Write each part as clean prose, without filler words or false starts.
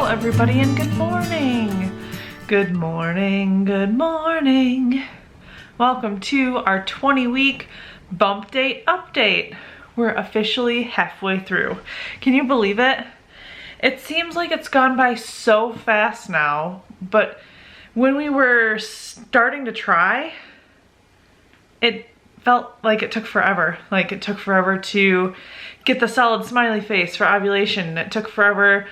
everybody, and good morning. Good morning, good morning. Welcome to our 20-week Bumpdate update. We're officially halfway through. Can you believe it? It seems like it's gone by so fast now, but when we were starting to try, it felt like it took forever. Like it took forever to get the solid smiley face for ovulation. It took forever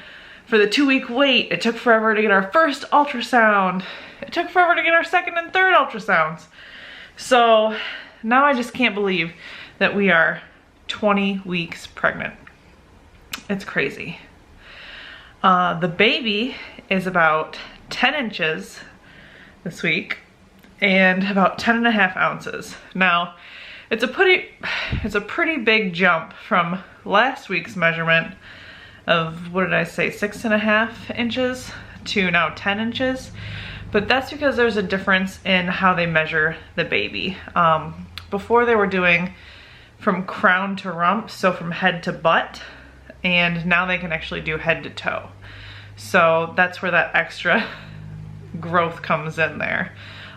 for the 2-week wait. It took forever to get our first ultrasound. It took forever to get our second and third ultrasounds. So now I just can't believe that we are 20 weeks pregnant. It's crazy. The baby is about 10 inches this week and about 10.5 ounces. Now, it's a pretty big jump from last week's measurement of, what did I say, 6.5 inches to now 10 inches. But that's because there's a difference in how they measure the baby. Before they were doing from crown to rump, so from head to butt, and now they can actually do head to toe. So that's where that extra growth comes in there.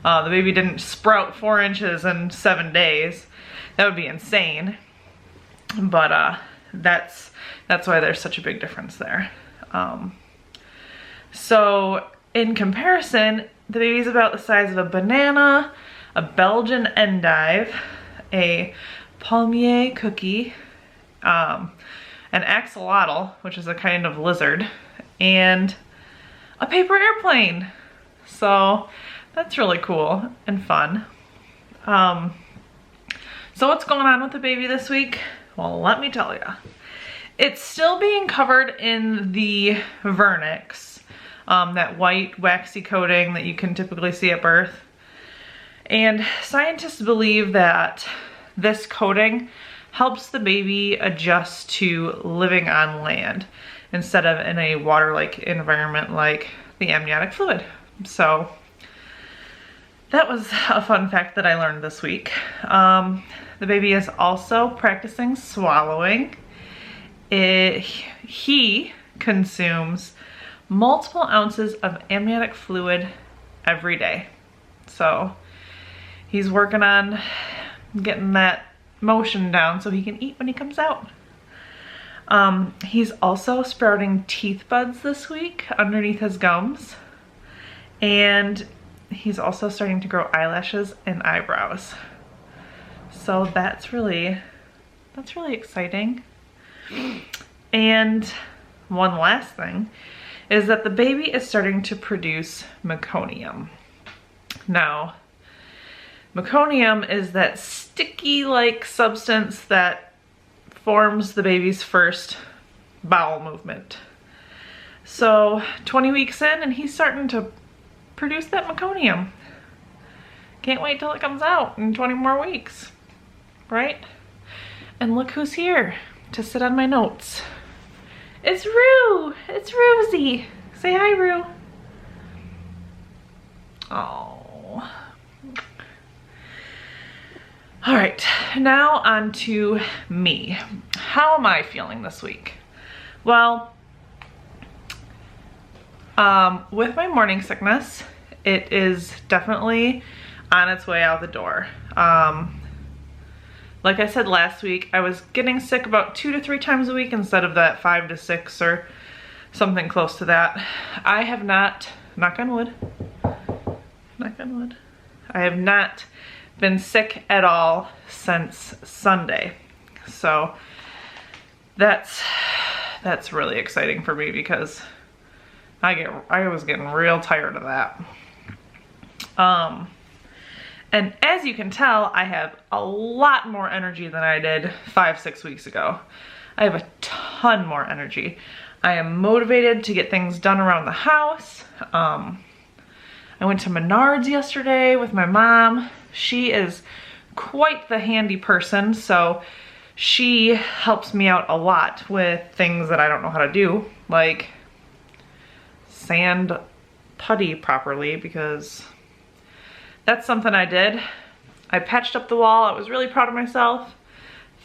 The baby didn't sprout 4 inches in 7 days. That would be insane. But that's why there's such a big difference there. So in comparison, the baby's about the size of a banana, a Belgian endive, a palmier cookie, an axolotl, which is a kind of lizard, and a paper airplane. So that's really cool and fun. So what's going on with the baby this week? Well, let me tell you. It's still being covered in the vernix, that white waxy coating that you can typically see at birth. And scientists believe that this coating helps the baby adjust to living on land instead of in a water-like environment like the amniotic fluid. So that was a fun fact that I learned this week. The baby is also practicing swallowing. He consumes multiple ounces of amniotic fluid every day. So he's working on getting that motion down so he can eat when he comes out. He's also sprouting teeth buds this week underneath his gums. And he's also starting to grow eyelashes and eyebrows. So that's really exciting. And one last thing is that the baby is starting to produce meconium. Now, meconium is that sticky-like substance that forms the baby's first bowel movement. So 20 weeks in and he's starting to produce that meconium. Can't wait till it comes out in 20 more weeks, right? And look who's here to sit on my notes. It's Rue. It's Rosie. Say hi, Rue. Oh. All right, now on to me. How am I feeling this week? Well, with my morning sickness, it is definitely on its way out the door. Like I said last week, I was getting sick about 2 to 3 times a week instead of that 5 to 6 or something close to that. I have not, knock on wood, I have not been sick at all since Sunday. So that's really exciting for me because I was getting real tired of that. And as you can tell, I have a lot more energy than I did 5-6 weeks ago. I have a ton more energy. I am motivated to get things done around the house. I went to Menards yesterday with my mom. She is quite the handy person, so she helps me out a lot with things that I don't know how to do, like sand putty properly, because that's something I did. I patched up the wall. I was really proud of myself.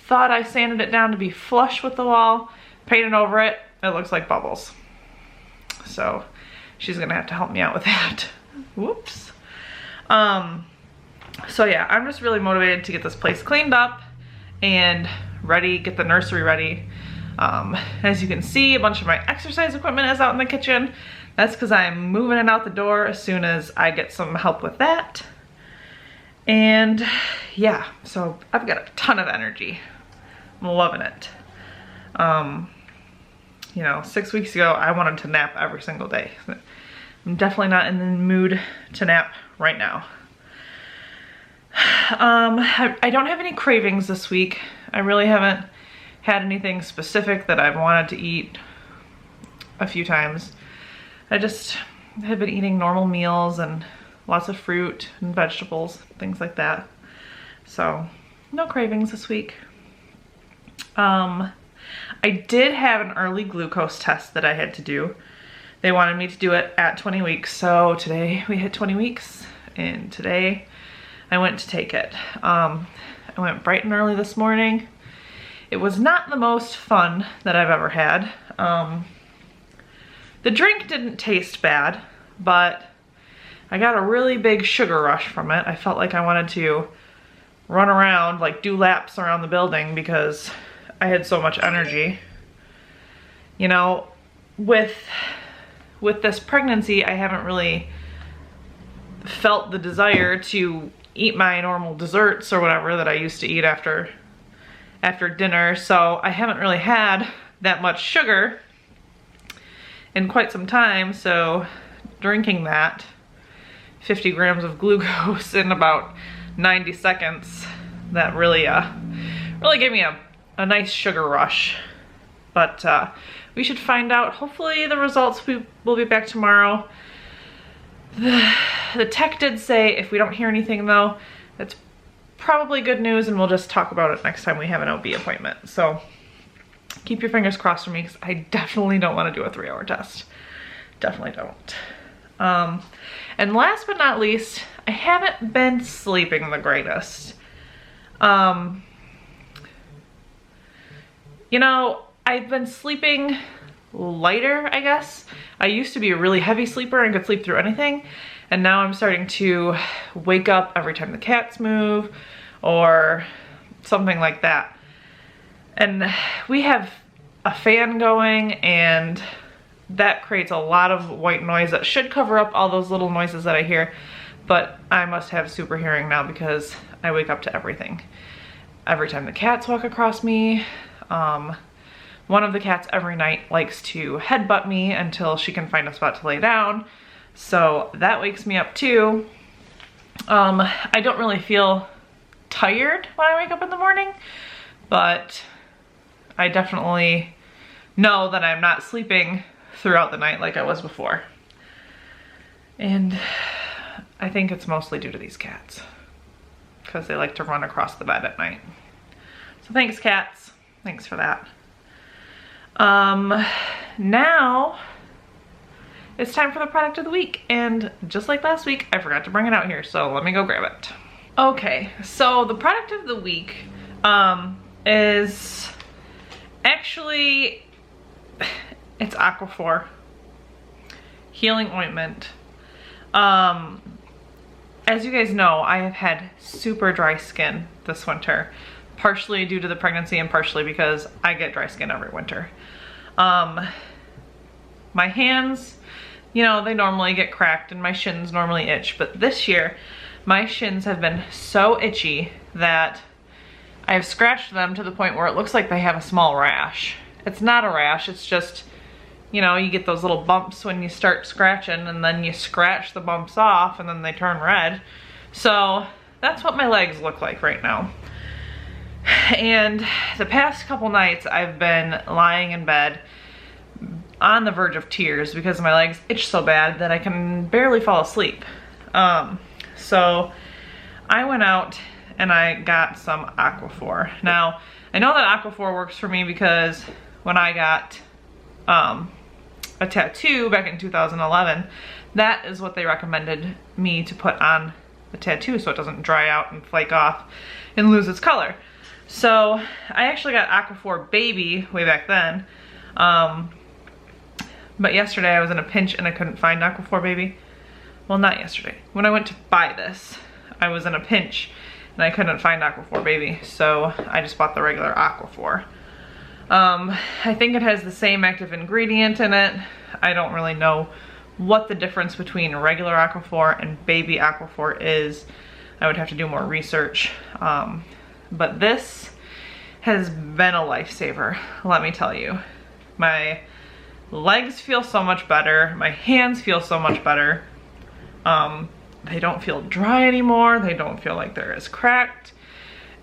Thought I sanded it down to be flush with the wall. Painted over it. It looks like bubbles. So she's gonna have to help me out with that. Whoops. So yeah, I'm just really motivated to get this place cleaned up and ready, get the nursery ready. As you can see, a bunch of my exercise equipment is out in the kitchen. That's because I'm moving it out the door as soon as I get some help with that. And yeah, so I've got a ton of energy. I'm loving it. You know, 6 weeks ago, I wanted to nap every single day. I'm definitely not in the mood to nap right now. I don't have any cravings this week. I really haven't had anything specific that I've wanted to eat a few times. I just have been eating normal meals and lots of fruit and vegetables, things like that. So no cravings this week. I did have an early glucose test that I had to do. They wanted me to do it at 20 weeks. So today we hit 20 weeks and today I went to take it. I went bright and early this morning. It was not the most fun that I've ever had. The drink didn't taste bad, but I got a really big sugar rush from it. I felt like I wanted to run around, like do laps around the building because I had so much energy. You know, with this pregnancy, I haven't really felt the desire to eat my normal desserts or whatever that I used to eat after dinner, so I haven't really had that much sugar in quite some time. So drinking that 50 grams of glucose in about 90 seconds, that really gave me a nice sugar rush. But we should find out. Hopefully the results will be back tomorrow. The tech did say if we don't hear anything though, that's probably good news and we'll just talk about it next time we have an OB appointment. So keep your fingers crossed for me because I definitely don't want to do a 3-hour test. Definitely don't. And last but not least, I haven't been sleeping the greatest. You know, I've been sleeping lighter, I guess. I used to be a really heavy sleeper and could sleep through anything. And now I'm starting to wake up every time the cats move or something like that. And we have a fan going and that creates a lot of white noise that should cover up all those little noises that I hear. But I must have super hearing now because I wake up to everything. Every time the cats walk across me, one of the cats every night likes to headbutt me until she can find a spot to lay down. So that wakes me up too. I don't really feel tired when I wake up in the morning, but I definitely know that I'm not sleeping throughout the night like I was before. And I think it's mostly due to these cats because they like to run across the bed at night. So thanks, cats. Thanks for that. Now it's time for the product of the week, and just like last week, I forgot to bring it out here, so let me go grab it. Okay, so the product of the week is actually, it's Aquaphor Healing Ointment. As you guys know, I have had super dry skin this winter, partially due to the pregnancy and partially because I get dry skin every winter. My hands, you know, they normally get cracked and my shins normally itch, but this year my shins have been so itchy that I've scratched them to the point where it looks like they have a small rash. It's not a rash, it's just, you know, you get those little bumps when you start scratching and then you scratch the bumps off and then they turn red. So that's what my legs look like right now. And the past couple nights I've been lying in bed on the verge of tears because my legs itch so bad that I can barely fall asleep. So I went out and I got some Aquaphor. Now, I know that Aquaphor works for me because when I got a tattoo back in 2011, that is what they recommended me to put on the tattoo so it doesn't dry out and flake off and lose its color. So I actually got Aquaphor Baby way back then. But yesterday I was in a pinch and I couldn't find Aquaphor Baby. Well, not yesterday. When I went to buy this, I was in a pinch and I couldn't find Aquaphor Baby, so I just bought the regular Aquaphor. I think it has the same active ingredient in it. I don't really know what the difference between regular Aquaphor and baby Aquaphor is. I would have to do more research. But this has been a lifesaver, let me tell you. My legs feel so much better. My hands feel so much better. They don't feel dry anymore. They don't feel like they're as cracked.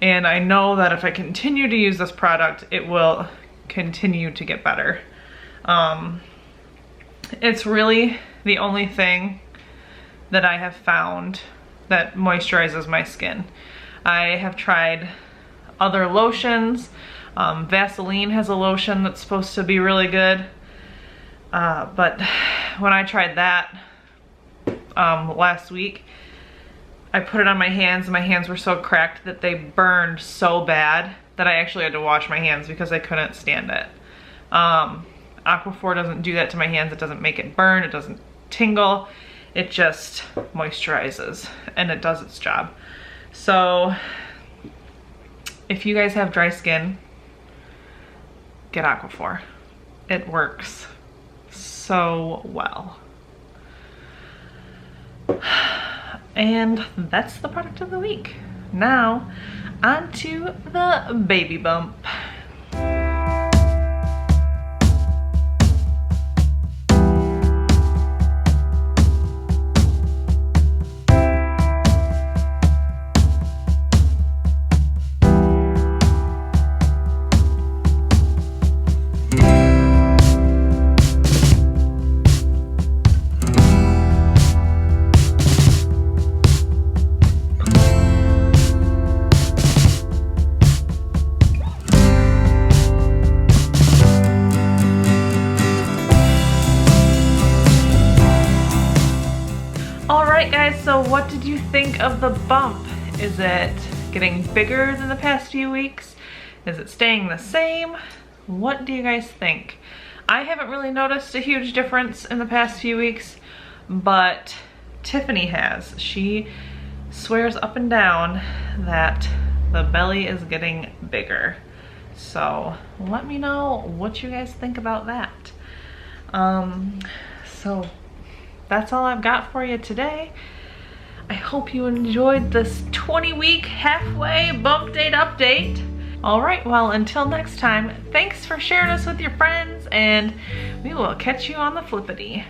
And I know that if I continue to use this product, it will continue to get better. It's really the only thing that I have found that moisturizes my skin. I have tried other lotions. Vaseline has a lotion that's supposed to be really good. But when I tried that last week, I put it on my hands and my hands were so cracked that they burned so bad that I actually had to wash my hands because I couldn't stand it. Aquaphor doesn't do that to my hands. It doesn't make it burn. It doesn't tingle. It just moisturizes and it does its job. So if you guys have dry skin, get Aquaphor. It works so well. And that's the product of the week. Now, on to the baby bump. Alright guys, so what did you think of the bump? Is it getting bigger than the past few weeks? Is it staying the same? What do you guys think? I haven't really noticed a huge difference in the past few weeks, but Tiffany has. She swears up and down that the belly is getting bigger. So let me know what you guys think about that. So that's all I've got for you today. I hope you enjoyed this 20-week halfway bump date update. All right, well, until next time, thanks for sharing us with your friends, and we will catch you on the flippity.